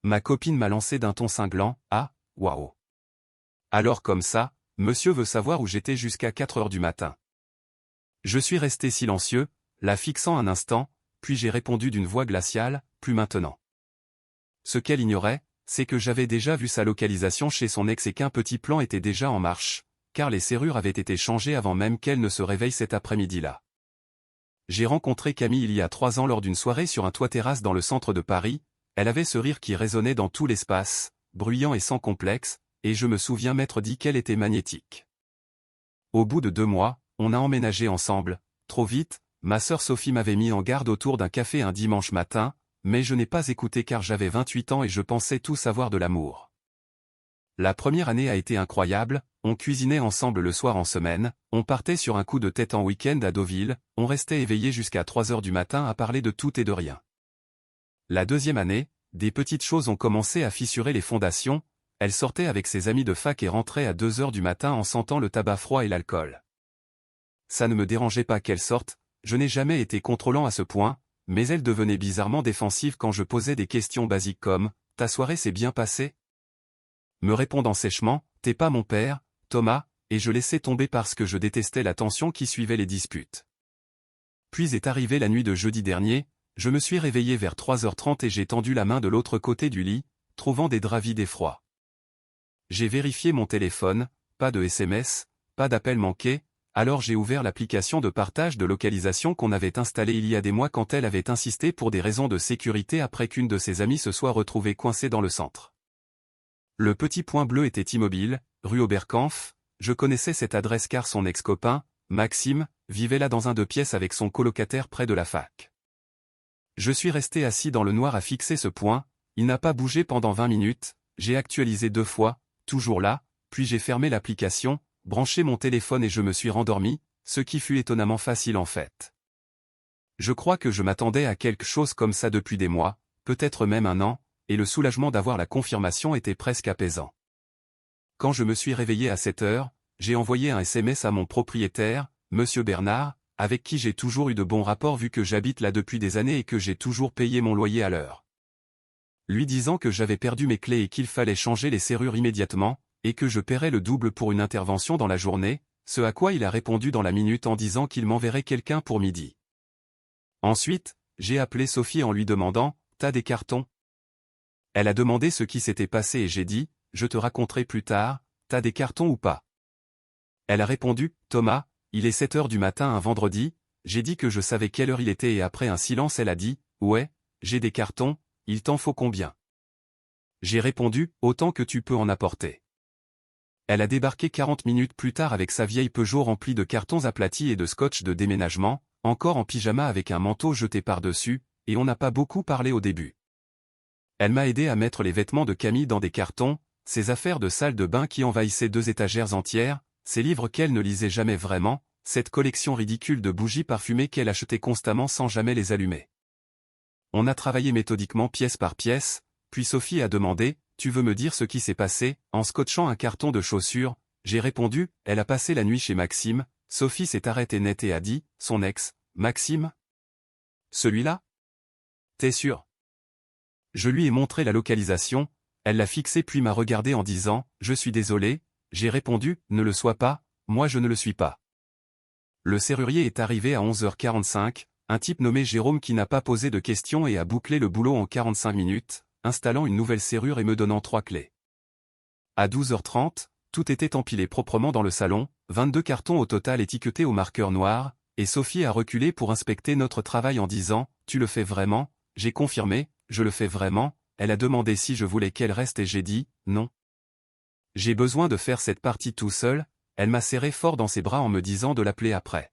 Ma copine m'a lancé d'un ton cinglant, « Ah, waouh. Alors comme ça, monsieur veut savoir où j'étais jusqu'à 4 heures du matin. » Je suis resté silencieux, la fixant un instant, puis j'ai répondu d'une voix glaciale, « Plus maintenant. » Ce qu'elle ignorait, c'est que j'avais déjà vu sa localisation chez son ex et qu'un petit plan était déjà en marche, car les serrures avaient été changées avant même qu'elle ne se réveille cet après-midi-là. J'ai rencontré Camille il y a 3 ans lors d'une soirée sur un toit-terrasse dans le centre de Paris. Elle avait ce rire qui résonnait dans tout l'espace, bruyant et sans complexe, et je me souviens m'être dit qu'elle était magnétique. Au bout de 2 mois, on a emménagé ensemble, trop vite, ma sœur Sophie m'avait mis en garde autour d'un café un dimanche matin, mais je n'ai pas écouté car j'avais 28 ans et je pensais tout savoir de l'amour. La première année a été incroyable, on cuisinait ensemble le soir en semaine, on partait sur un coup de tête en week-end à Deauville, on restait éveillé jusqu'à 3 heures du matin à parler de tout et de rien. La deuxième année, des petites choses ont commencé à fissurer les fondations, elle sortait avec ses amis de fac et rentrait à 2 heures du matin en sentant le tabac froid et l'alcool. Ça ne me dérangeait pas qu'elle sorte, je n'ai jamais été contrôlant à ce point, mais elle devenait bizarrement défensive quand je posais des questions basiques comme « Ta soirée s'est bien passée ?» Me répondant sèchement « T'es pas mon père, Thomas », et je laissais tomber parce que je détestais la tension qui suivait les disputes. Puis est arrivée la nuit de jeudi dernier, je me suis réveillé vers 3h30 et j'ai tendu la main de l'autre côté du lit, trouvant des draps vides et froids. J'ai vérifié mon téléphone, pas de SMS, pas d'appel manqué, alors j'ai ouvert l'application de partage de localisation qu'on avait installée il y a des mois quand elle avait insisté pour des raisons de sécurité après qu'une de ses amies se soit retrouvée coincée dans le centre. Le petit point bleu était immobile, rue Oberkampf, je connaissais cette adresse car son ex-copain, Maxime, vivait là dans un 2 pièces avec son colocataire près de la fac. Je suis resté assis dans le noir à fixer ce point, il n'a pas bougé pendant 20 minutes, j'ai actualisé 2 fois, toujours là, puis j'ai fermé l'application, branché mon téléphone et je me suis rendormi, ce qui fut étonnamment facile en fait. Je crois que je m'attendais à quelque chose comme ça depuis des mois, peut-être même un an, et le soulagement d'avoir la confirmation était presque apaisant. Quand je me suis réveillé à 7 heures, j'ai envoyé un SMS à mon propriétaire, Monsieur Bernard, avec qui j'ai toujours eu de bons rapports vu que j'habite là depuis des années et que j'ai toujours payé mon loyer à l'heure. Lui disant que j'avais perdu mes clés et qu'il fallait changer les serrures immédiatement, et que je paierais le double pour une intervention dans la journée, ce à quoi il a répondu dans la minute en disant qu'il m'enverrait quelqu'un pour midi. Ensuite, j'ai appelé Sophie en lui demandant « T'as des cartons ?» Elle a demandé ce qui s'était passé et j'ai dit « Je te raconterai plus tard, t'as des cartons ou pas ?» Elle a répondu « Thomas, il est 7 heures du matin un vendredi », j'ai dit que je savais quelle heure il était et après un silence elle a dit « Ouais, j'ai des cartons, il t'en faut combien ?» J'ai répondu « Autant que tu peux en apporter ». Elle a débarqué 40 minutes plus tard avec sa vieille Peugeot remplie de cartons aplatis et de scotch de déménagement, encore en pyjama avec un manteau jeté par-dessus, et on n'a pas beaucoup parlé au début. Elle m'a aidé à mettre les vêtements de Camille dans des cartons, ses affaires de salle de bain qui envahissaient 2 étagères entières, ses livres qu'elle ne lisait jamais vraiment, cette collection ridicule de bougies parfumées qu'elle achetait constamment sans jamais les allumer. On a travaillé méthodiquement pièce par pièce, puis Sophie a demandé « Tu veux me dire ce qui s'est passé ?» En scotchant un carton de chaussures, j'ai répondu « Elle a passé la nuit chez Maxime », Sophie s'est arrêtée net et a dit « Son ex, Maxime ? Celui-là ? T'es sûr ?» Je lui ai montré la localisation, elle l'a fixée puis m'a regardé en disant « Je suis désolé », j'ai répondu « Ne le sois pas, moi je ne le suis pas ». Le serrurier est arrivé à 11h45, un type nommé Jérôme qui n'a pas posé de questions et a bouclé le boulot en 45 minutes, installant une nouvelle serrure et me donnant 3 clés. À 12h30, tout était empilé proprement dans le salon, 22 cartons au total étiquetés au marqueur noir, et Sophie a reculé pour inspecter notre travail en disant « Tu le fais vraiment ?» J'ai confirmé « Je le fais vraiment », elle a demandé si je voulais qu'elle reste et j'ai dit « Non. J'ai besoin de faire cette partie tout seul », elle m'a serré fort dans ses bras en me disant de l'appeler après.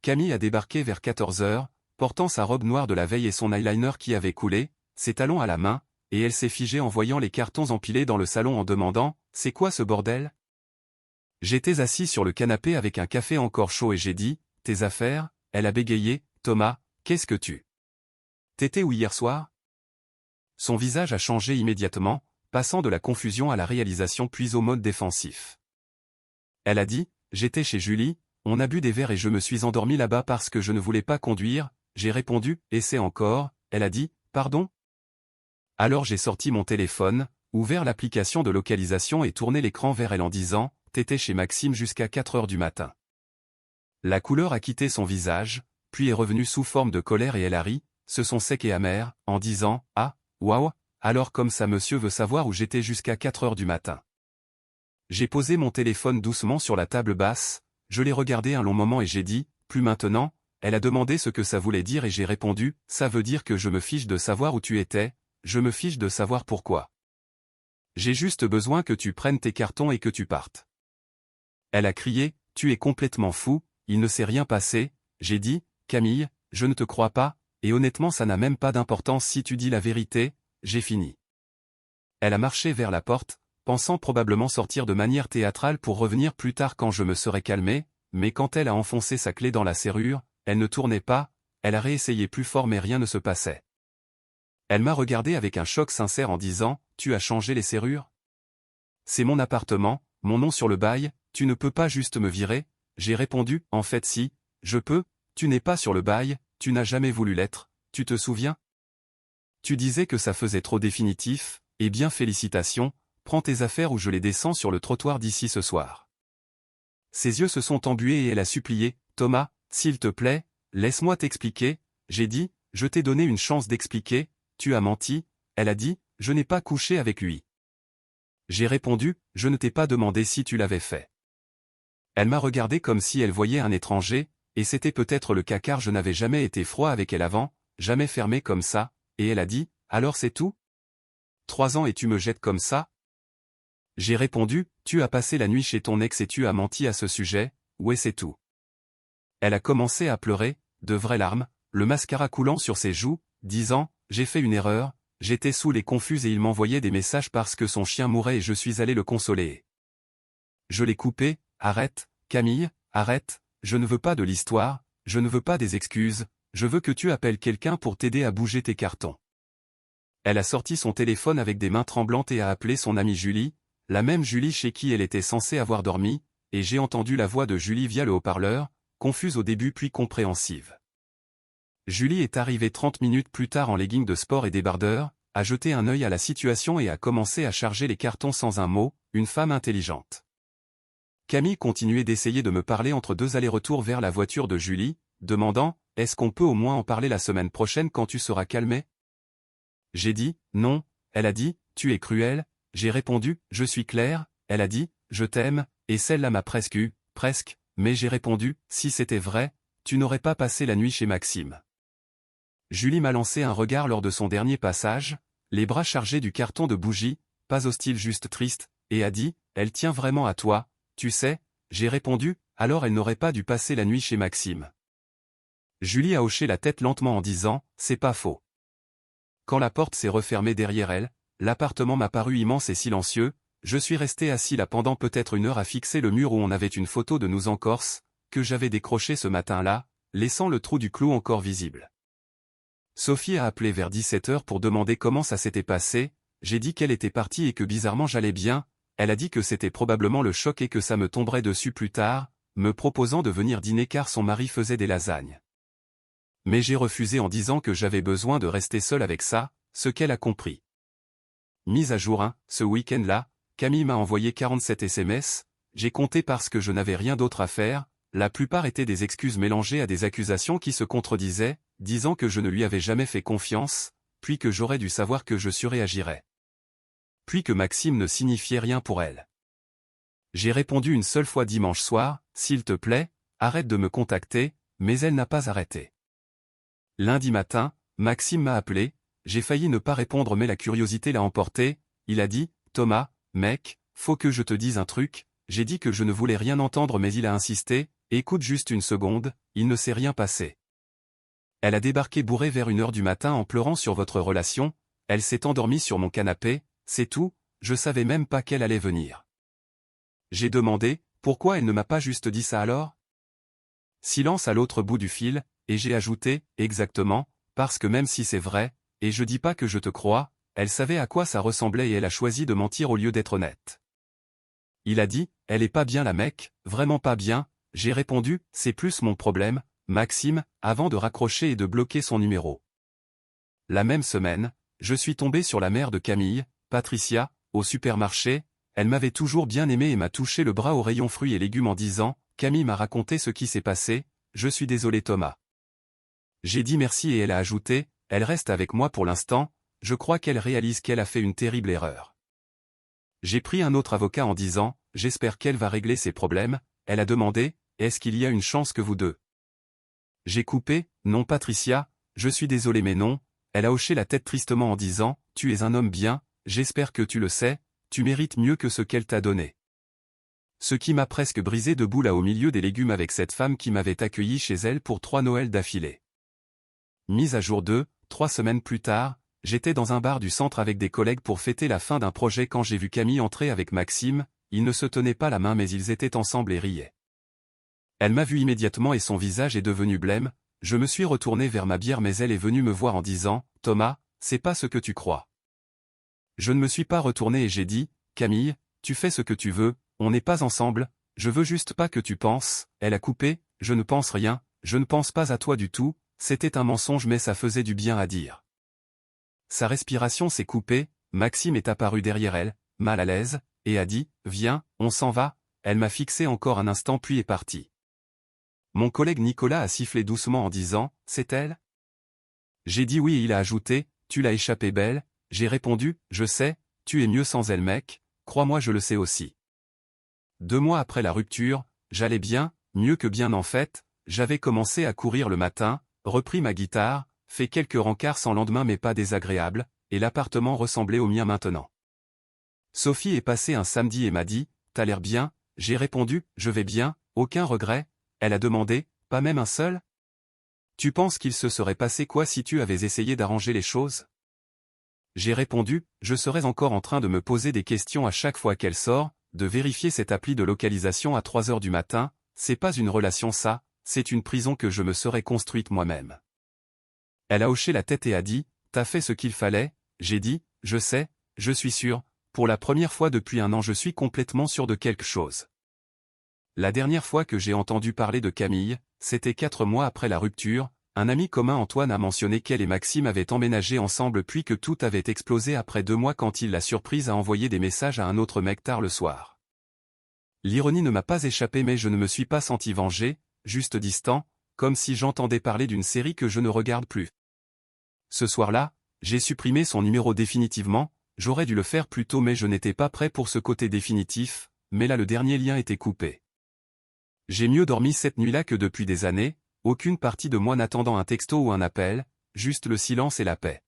Camille a débarqué vers 14h, portant sa robe noire de la veille et son eyeliner qui avait coulé, ses talons à la main, et elle s'est figée en voyant les cartons empilés dans le salon en demandant « C'est quoi ce bordel ?» J'étais assis sur le canapé avec un café encore chaud et j'ai dit « Tes affaires ?» Elle a bégayé « Thomas, qu'est-ce que tu... T'étais où hier soir ?» Son visage a changé immédiatement, passant de la confusion à la réalisation puis au mode défensif. Elle a dit « J'étais chez Julie, on a bu des verres et je me suis endormi là-bas parce que je ne voulais pas conduire », j'ai répondu « Et c'est encore ?» Elle a dit « Pardon ?» Alors j'ai sorti mon téléphone, ouvert l'application de localisation et tourné l'écran vers elle en disant « T'étais chez Maxime jusqu'à 4 heures du matin ». La couleur a quitté son visage, puis est revenue sous forme de colère et elle a ri, ce son sec et amer, en disant « Ah, waouh, alors comme ça monsieur veut savoir où j'étais jusqu'à 4 heures du matin ». J'ai posé mon téléphone doucement sur la table basse, je l'ai regardé un long moment et j'ai dit « Plus maintenant ». Elle a demandé ce que ça voulait dire et j'ai répondu « Ça veut dire que je me fiche de savoir où tu étais, je me fiche de savoir pourquoi. J'ai juste besoin que tu prennes tes cartons et que tu partes. » Elle a crié « Tu es complètement fou, il ne s'est rien passé ». J'ai dit « Camille, je ne te crois pas, et honnêtement ça n'a même pas d'importance si tu dis la vérité, j'ai fini. » Elle a marché vers la porte, pensant probablement sortir de manière théâtrale pour revenir plus tard quand je me serais calmé, mais quand elle a enfoncé sa clé dans la serrure, elle ne tournait pas, elle a réessayé plus fort mais rien ne se passait. Elle m'a regardé avec un choc sincère en disant « Tu as changé les serrures ? C'est mon appartement, mon nom sur le bail, tu ne peux pas juste me virer ?» J'ai répondu « En fait si, je peux, tu n'es pas sur le bail, tu n'as jamais voulu l'être, tu te souviens ? Tu disais que ça faisait trop définitif, eh bien félicitations, prends tes affaires ou je les descends sur le trottoir d'ici ce soir. » Ses yeux se sont embués et elle a supplié « Thomas, s'il te plaît, laisse-moi t'expliquer. » J'ai dit « Je t'ai donné une chance d'expliquer, tu as menti. » Elle a dit « Je n'ai pas couché avec lui. » J'ai répondu « Je ne t'ai pas demandé si tu l'avais fait. » Elle m'a regardé comme si elle voyait un étranger, et c'était peut-être le cas car je n'avais jamais été froid avec elle avant, jamais fermé comme ça, et elle a dit « Alors c'est tout ? 3 ans et tu me jettes comme ça ?» J'ai répondu « Tu as passé la nuit chez ton ex et tu as menti à ce sujet, ouais c'est tout. » Elle a commencé à pleurer, de vraies larmes, le mascara coulant sur ses joues, disant « J'ai fait une erreur, j'étais saoule et confuse et il m'envoyait des messages parce que son chien mourait et je suis allé le consoler. » Je l'ai coupé, « Arrête, Camille, arrête, je ne veux pas de l'histoire, je ne veux pas des excuses, je veux que tu appelles quelqu'un pour t'aider à bouger tes cartons. » Elle a sorti son téléphone avec des mains tremblantes et a appelé son amie Julie, la même Julie chez qui elle était censée avoir dormi, et j'ai entendu la voix de Julie via le haut-parleur, confuse au début puis compréhensive. Julie est arrivée 30 minutes plus tard en legging de sport et débardeur, a jeté un œil à la situation et a commencé à charger les cartons sans un mot, une femme intelligente. Camille continuait d'essayer de me parler entre 2 allers-retours vers la voiture de Julie, demandant « Est-ce qu'on peut au moins en parler la semaine prochaine quand tu seras calmé ?» J'ai dit « Non », elle a dit « Tu es cruel », j'ai répondu « Je suis clair », elle a dit « Je t'aime », et celle-là m'a presque eu, presque, mais j'ai répondu « Si c'était vrai, tu n'aurais pas passé la nuit chez Maxime. » Julie m'a lancé un regard lors de son dernier passage, les bras chargés du carton de bougies, pas hostile juste triste, et a dit « Elle tient vraiment à toi, tu sais ?» J'ai répondu « Alors elle n'aurait pas dû passer la nuit chez Maxime. » Julie a hoché la tête lentement en disant « C'est pas faux. » Quand la porte s'est refermée derrière elle, l'appartement m'a paru immense et silencieux, je suis resté assis là pendant peut-être 1 heure à fixer le mur où on avait une photo de nous en Corse, que j'avais décrochée ce matin-là, laissant le trou du clou encore visible. Sophie a appelé vers 17 heures pour demander comment ça s'était passé, j'ai dit qu'elle était partie et que bizarrement j'allais bien, elle a dit que c'était probablement le choc et que ça me tomberait dessus plus tard, me proposant de venir dîner car son mari faisait des lasagnes. Mais j'ai refusé en disant que j'avais besoin de rester seul avec ça, ce qu'elle a compris. Mise à jour 1, ce week-end-là, Camille m'a envoyé 47 SMS, j'ai compté parce que je n'avais rien d'autre à faire, la plupart étaient des excuses mélangées à des accusations qui se contredisaient, disant que je ne lui avais jamais fait confiance, puis que j'aurais dû savoir que je surréagirais. Puis que Maxime ne signifiait rien pour elle. J'ai répondu une seule fois dimanche soir, « S'il te plaît, arrête de me contacter », mais elle n'a pas arrêté. Lundi matin, Maxime m'a appelé, j'ai failli ne pas répondre mais la curiosité l'a emporté, il a dit « Thomas, mec, faut que je te dise un truc », j'ai dit que je ne voulais rien entendre mais il a insisté, « Écoute juste une seconde, il ne s'est rien passé. Elle a débarqué bourrée vers 1 heure du matin en pleurant sur votre relation, elle s'est endormie sur mon canapé, c'est tout, je savais même pas qu'elle allait venir. » J'ai demandé, pourquoi elle ne m'a pas juste dit ça alors ? Silence à l'autre bout du fil, et j'ai ajouté, exactement, parce que même si c'est vrai, et je dis pas que je te crois, elle savait à quoi ça ressemblait et elle a choisi de mentir au lieu d'être honnête. Il a dit, elle est pas bien la mec, vraiment pas bien, j'ai répondu, c'est plus mon problème, Maxime, avant de raccrocher et de bloquer son numéro. La même semaine, je suis tombé sur la mère de Camille, Patricia, au supermarché. Elle m'avait toujours bien aimé et m'a touché le bras au rayon fruits et légumes en disant « Camille m'a raconté ce qui s'est passé, je suis désolé Thomas ». J'ai dit merci et elle a ajouté « Elle reste avec moi pour l'instant, je crois qu'elle réalise qu'elle a fait une terrible erreur ». J'ai pris un autre avocat en disant « J'espère qu'elle va régler ses problèmes ». Elle a demandé « Est-ce qu'il y a une chance que vous deux ?» J'ai coupé « Non Patricia, je suis désolé mais non ». Elle a hoché la tête tristement en disant « Tu es un homme bien, j'espère que tu le sais, tu mérites mieux que ce qu'elle t'a donné ». Ce qui m'a presque brisé debout là au milieu des légumes avec cette femme qui m'avait accueilli chez elle pour 3 Noëls d'affilée. Mise à jour 2, 3 semaines plus tard, j'étais dans un bar du centre avec des collègues pour fêter la fin d'un projet quand j'ai vu Camille entrer avec Maxime, ils ne se tenaient pas la main mais ils étaient ensemble et riaient. Elle m'a vu immédiatement et son visage est devenu blême, je me suis retourné vers ma bière mais elle est venue me voir en disant « Thomas, c'est pas ce que tu crois ». Je ne me suis pas retourné et j'ai dit « Camille, tu fais ce que tu veux, on n'est pas ensemble, je veux juste pas que tu penses ». Elle a coupé « Je ne pense rien, je ne pense pas à toi du tout ». C'était un mensonge mais ça faisait du bien à dire. Sa respiration s'est coupée, Maxime est apparu derrière elle, mal à l'aise, et a dit « Viens, on s'en va ». Elle m'a fixé encore un instant puis est partie. Mon collègue Nicolas a sifflé doucement en disant « C'est elle ?» J'ai dit oui et il a ajouté « Tu l'as échappé belle ». J'ai répondu « Je sais, tu es mieux sans elle mec, crois-moi je le sais aussi ». 2 mois après la rupture, j'allais bien, mieux que bien en fait, j'avais commencé à courir le matin, repris ma guitare, fait quelques rencarts sans lendemain mais pas désagréables, et l'appartement ressemblait au mien maintenant. Sophie est passée un samedi et m'a dit « T'as l'air bien ?» J'ai répondu « Je vais bien, aucun regret ». Elle a demandé « Pas même un seul ?» Tu penses qu'il se serait passé quoi si tu avais essayé d'arranger les choses? J'ai répondu « Je serais encore en train de me poser des questions à chaque fois qu'elle sort, de vérifier cette appli de localisation à 3 heures du matin, c'est pas une relation ça, c'est une prison que je me serais construite moi-même. » Elle a hoché la tête et a dit « T'as fait ce qu'il fallait ?» J'ai dit « Je sais, je suis sûr, pour la première fois depuis 1 an je suis complètement sûr de quelque chose. » La dernière fois que j'ai entendu parler de Camille, c'était 4 mois après la rupture, un ami commun Antoine a mentionné qu'elle et Maxime avaient emménagé ensemble puis que tout avait explosé après 2 mois quand il l'a surprise à envoyer des messages à un autre mec tard le soir. L'ironie ne m'a pas échappé mais je ne me suis pas senti vengé, juste distant, comme si j'entendais parler d'une série que je ne regarde plus. Ce soir-là, j'ai supprimé son numéro définitivement, j'aurais dû le faire plus tôt mais je n'étais pas prêt pour ce côté définitif, mais là le dernier lien était coupé. J'ai mieux dormi cette nuit-là que depuis des années, aucune partie de moi n'attendant un texto ou un appel, juste le silence et la paix.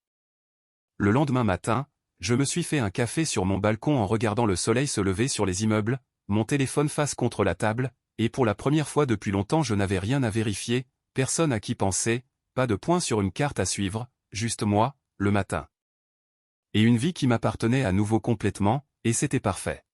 Le lendemain matin, je me suis fait un café sur mon balcon en regardant le soleil se lever sur les immeubles, mon téléphone face contre la table, et pour la première fois depuis longtemps je n'avais rien à vérifier, personne à qui penser, pas de point sur une carte à suivre, juste moi, le matin. Et une vie qui m'appartenait à nouveau complètement, et c'était parfait.